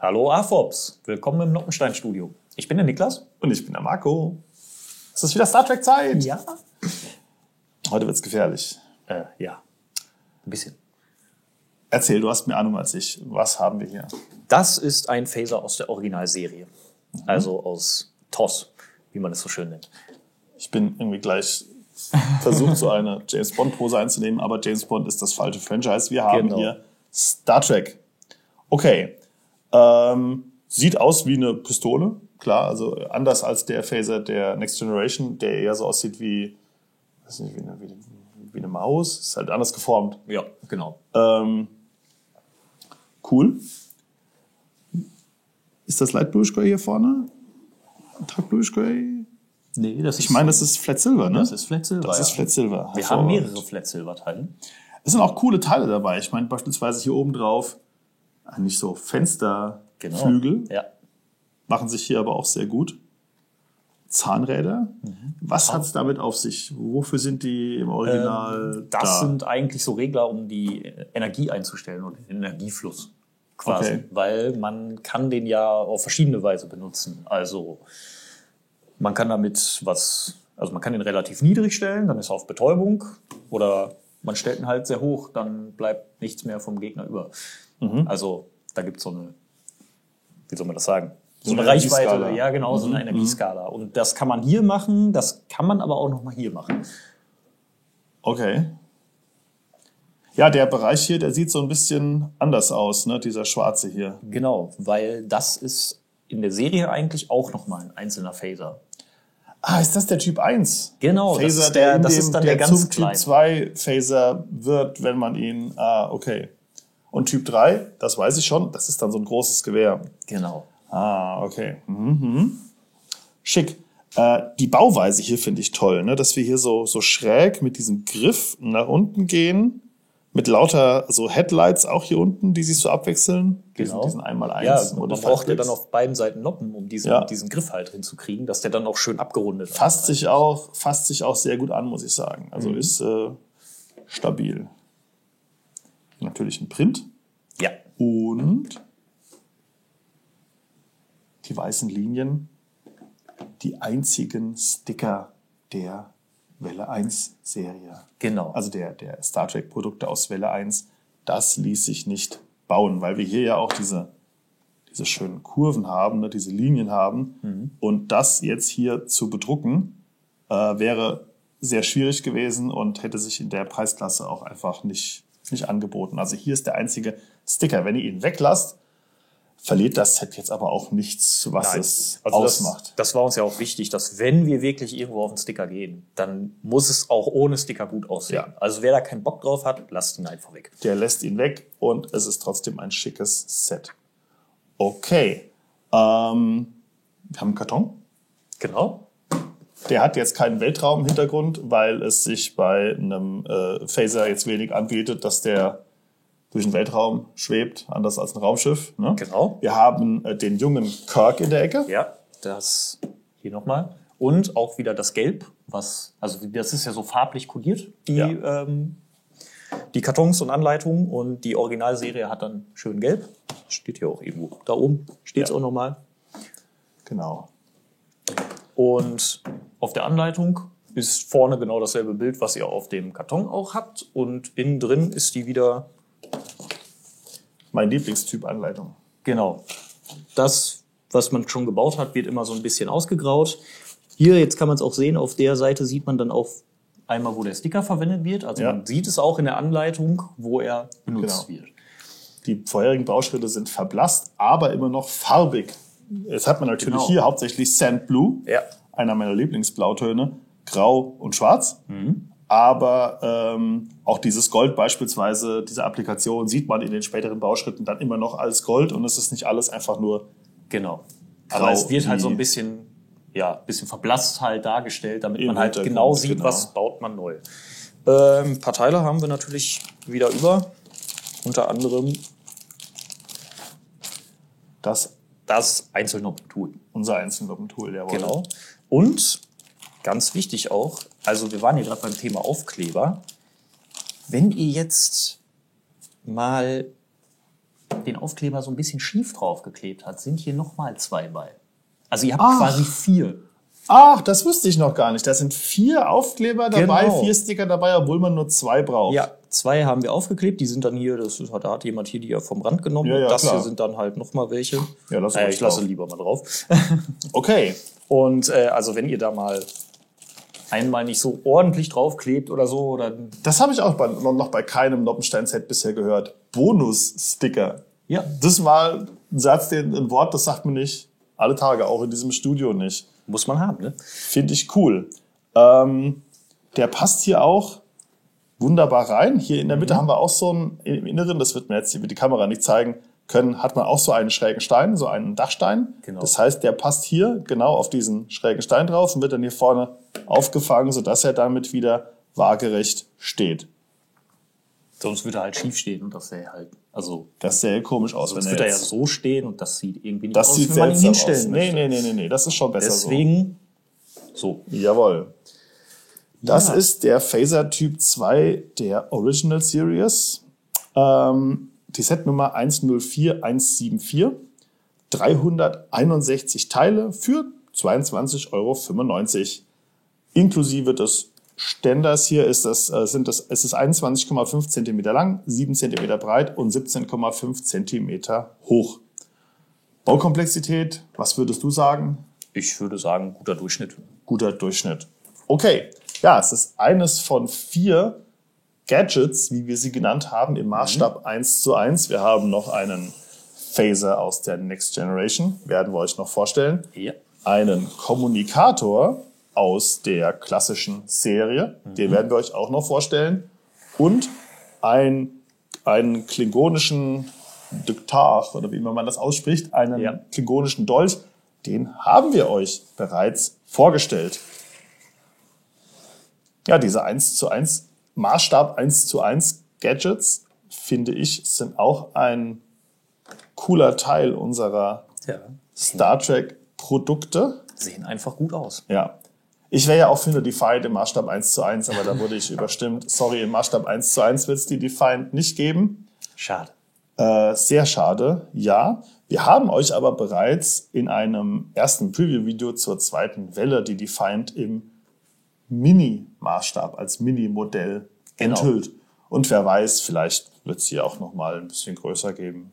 Hallo AFOPS, willkommen im Noppenstein-Studio. Ich bin der Niklas. Und ich bin der Marco. Es ist wieder Star Trek-Zeit. Ja. Heute wird's gefährlich. Ja, ein bisschen. Erzähl, du hast mehr Ahnung als ich. Was haben wir hier? Das ist ein Phaser aus der Originalserie. Also aus TOS, wie man es so schön nennt. Ich bin irgendwie gleich versucht, so eine James-Bond-Pose einzunehmen, aber James Bond ist das falsche Franchise. Wir haben hier Star Trek. Okay. Sieht aus wie eine Pistole. Klar, also anders als der Phaser der Next Generation, der eher so aussieht wie, weiß nicht, wie eine Maus. Ist halt anders geformt. Ja, genau. Cool. Ist das Light Bluish Gray hier vorne? Dark Bluish Gray? Nee, das ist... Ich meine, das ist Flat Silver, ne? Das ist Flat Silver, Das ist Flat Silver. Wir haben mehrere Flat Silver Teile. Es sind auch coole Teile dabei. Ich meine, beispielsweise hier oben drauf eigentlich so Fensterflügel. Ja. Machen sich hier aber auch sehr gut. Zahnräder. Was hat's damit auf sich? Wofür sind die im Original Das da? sind eigentlich so Regler, um die Energie einzustellen und den Energiefluss quasi. Okay. Weil man kann den ja auf verschiedene Weise benutzen. Also man kann damit man kann den relativ niedrig stellen, dann ist er auf Betäubung. Oder man stellt ihn halt sehr hoch, dann bleibt nichts mehr vom Gegner über. Also da gibt's so eine, wie soll man das sagen? So eine Reichweite, ja genau, so eine Energieskala. Und das kann man hier machen, das kann man aber auch noch mal hier machen. Okay. Ja, der Bereich hier, der sieht so ein bisschen anders aus, ne? Dieser schwarze hier. Genau, weil das ist in der Serie eigentlich auch noch mal ein einzelner Phaser. Ah, ist das der Typ 1? Genau, Phaser, das ist dann der ganz zum kleine. Typ 2 Phaser wird, wenn man ihn... okay. Und Typ 3, das weiß ich schon, das ist dann so ein großes Gewehr. Genau. Okay. Schick. Die Bauweise hier finde ich toll, ne? Dass wir hier so schräg mit diesem Griff nach unten gehen, mit lauter so Headlights auch hier unten, die sich so abwechseln. Genau. Diesen 1x1. Ja, man braucht ja dann auf beiden Seiten Noppen, um diesen Griff halt hinzukriegen, dass der dann auch schön abgerundet fasst sich auch sehr gut an, muss ich sagen. Also ist stabil. Natürlich ein Print. Ja. Und die weißen Linien, die einzigen Sticker der Welle 1 Serie. Genau. Also der Star Trek Produkte aus Welle 1, das ließ sich nicht bauen, weil wir hier ja auch diese schönen Kurven haben, ne, diese Linien haben. Und das jetzt hier zu bedrucken, wäre sehr schwierig gewesen und hätte sich in der Preisklasse auch einfach nicht angeboten. Also hier ist der einzige Sticker. Wenn ihr ihn weglasst, verliert das Set jetzt aber auch nichts, was es ausmacht. Das war uns ja auch wichtig, dass wenn wir wirklich irgendwo auf den Sticker gehen, dann muss es auch ohne Sticker gut aussehen. Ja. Also wer da keinen Bock drauf hat, lasst ihn einfach weg. Der lässt ihn weg und es ist trotzdem ein schickes Set. Okay. Wir haben einen Karton. Genau. Der hat jetzt keinen Weltraumhintergrund, weil es sich bei einem Phaser jetzt wenig anbietet, dass der durch den Weltraum schwebt, anders als ein Raumschiff. Ne? Genau. Wir haben den jungen Kirk in der Ecke. Ja, das hier nochmal. Und auch wieder das Gelb, das ist ja so farblich kodiert, die Kartons und Anleitungen. Und die Originalserie hat dann schön gelb. Das steht hier auch irgendwo. Da oben steht es auch nochmal. Genau. Und auf der Anleitung ist vorne genau dasselbe Bild, was ihr auf dem Karton auch habt. Und innen drin ist die wieder... Mein Lieblingstyp Anleitung. Genau. Das, was man schon gebaut hat, wird immer so ein bisschen ausgegraut. Hier, jetzt kann man es auch sehen, auf der Seite sieht man dann auch einmal, wo der Sticker verwendet wird. Also man sieht es auch in der Anleitung, wo er benutzt wird. Die vorherigen Bauschritte sind verblasst, aber immer noch farbig. Jetzt hat man natürlich hier hauptsächlich Sand Blue, einer meiner Lieblingsblautöne, Grau und Schwarz. Aber auch dieses Gold beispielsweise, diese Applikation sieht man in den späteren Bauschritten dann immer noch als Gold und es ist nicht alles einfach nur genau. grau. Aber es wird halt so ein bisschen verblasst halt dargestellt, damit man halt genau sieht, was baut man neu. Ein paar Teile haben wir natürlich wieder über. Unter anderem das Einzelnoppen-Tool. Unser Einzelnoppen-Tool, jawohl. Genau. Und ganz wichtig auch, also wir waren hier gerade beim Thema Aufkleber. Wenn ihr jetzt mal den Aufkleber so ein bisschen schief draufgeklebt hat, sind hier nochmal 2 bei. Also ihr habt quasi 4. Ach, das wusste ich noch gar nicht. Da sind 4 Aufkleber dabei, Genau. 4 Sticker dabei, obwohl man nur 2 braucht. Ja, 2 haben wir aufgeklebt, die sind dann hier, da hat jemand hier die ja vom Rand genommen. Ja, ja, und das klar. hier sind dann halt nochmal welche. Ja, lass ruhig ich lasse drauf. lieber mal drauf. Okay. Und also wenn ihr da mal einmal nicht so ordentlich draufklebt oder so, dann Das habe ich auch noch bei keinem Noppenstein-Set bisher gehört. Bonus-Sticker. ja, Das war ein Wort, das sagt man nicht alle Tage, auch in diesem Studio nicht. muss man haben, ne? Finde ich cool. Der passt hier auch wunderbar rein. Hier in der Mitte haben wir auch so einen, im Inneren, das wird mir jetzt über die Kamera nicht zeigen können, hat man auch so einen schrägen Stein, so einen Dachstein. Genau. Das heißt, der passt hier genau auf diesen schrägen Stein drauf und wird dann hier vorne aufgefangen, sodass er damit wieder waagerecht steht. Sonst würde er halt schief stehen und das sähe halt, also Das sähe komisch aus, sonst wenn wird er er ja jetzt... so stehen und das sieht irgendwie nicht Das aus, sieht wenn man ihn seltsam aus. hinstellen möchte. Nee, das ist schon besser Deswegen so. so. Jawohl. Das Ja. ist der Phaser Typ 2 der Original Series. Die Setnummer 104174. 361 Teile für 22,95 €. Inklusive des Ständers hier ist es 21,5 cm lang, 7 cm breit und 17,5 cm hoch. Baukomplexität, was würdest du sagen? Ich würde sagen, guter Durchschnitt. Guter Durchschnitt. Okay, ja, es ist eines von 4 Gadgets, wie wir sie genannt haben, im Maßstab 1:1. Wir haben noch einen Phaser aus der Next Generation, werden wir euch noch vorstellen. Ja. Einen Kommunikator aus der klassischen Serie, den werden wir euch auch noch vorstellen. Und einen klingonischen Duktar, oder wie immer man das ausspricht, einen klingonischen Dolch, den haben wir euch bereits vorgestellt. Ja, diese 1:1, Maßstab 1:1 Gadgets, finde ich, sind auch ein cooler Teil unserer Star Trek Produkte. Sehen einfach gut aus. Ja. Ich wäre ja auch für eine Defiant im Maßstab 1:1, aber da wurde ich überstimmt. Sorry, im Maßstab 1:1 wird es die Defiant nicht geben. Schade. Sehr schade, ja. Wir haben euch aber bereits in einem ersten Preview-Video zur zweiten Welle die Defiant im Mini-Maßstab als Mini-Modell enthüllt. Und wer weiß, vielleicht wird es hier auch noch mal ein bisschen größer geben.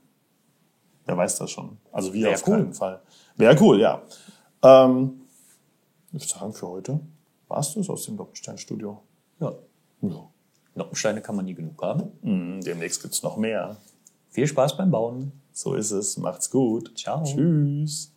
Wer weiß das schon. Also wir auf keinen Fall. Wäre cool, ja. Ich würde sagen, für heute war es das aus dem Noppenstein-Studio. Ja. Noppensteine kann man nie genug haben. Demnächst gibt's noch mehr. Viel Spaß beim Bauen. So ist es. Macht's gut. Ciao. Tschüss.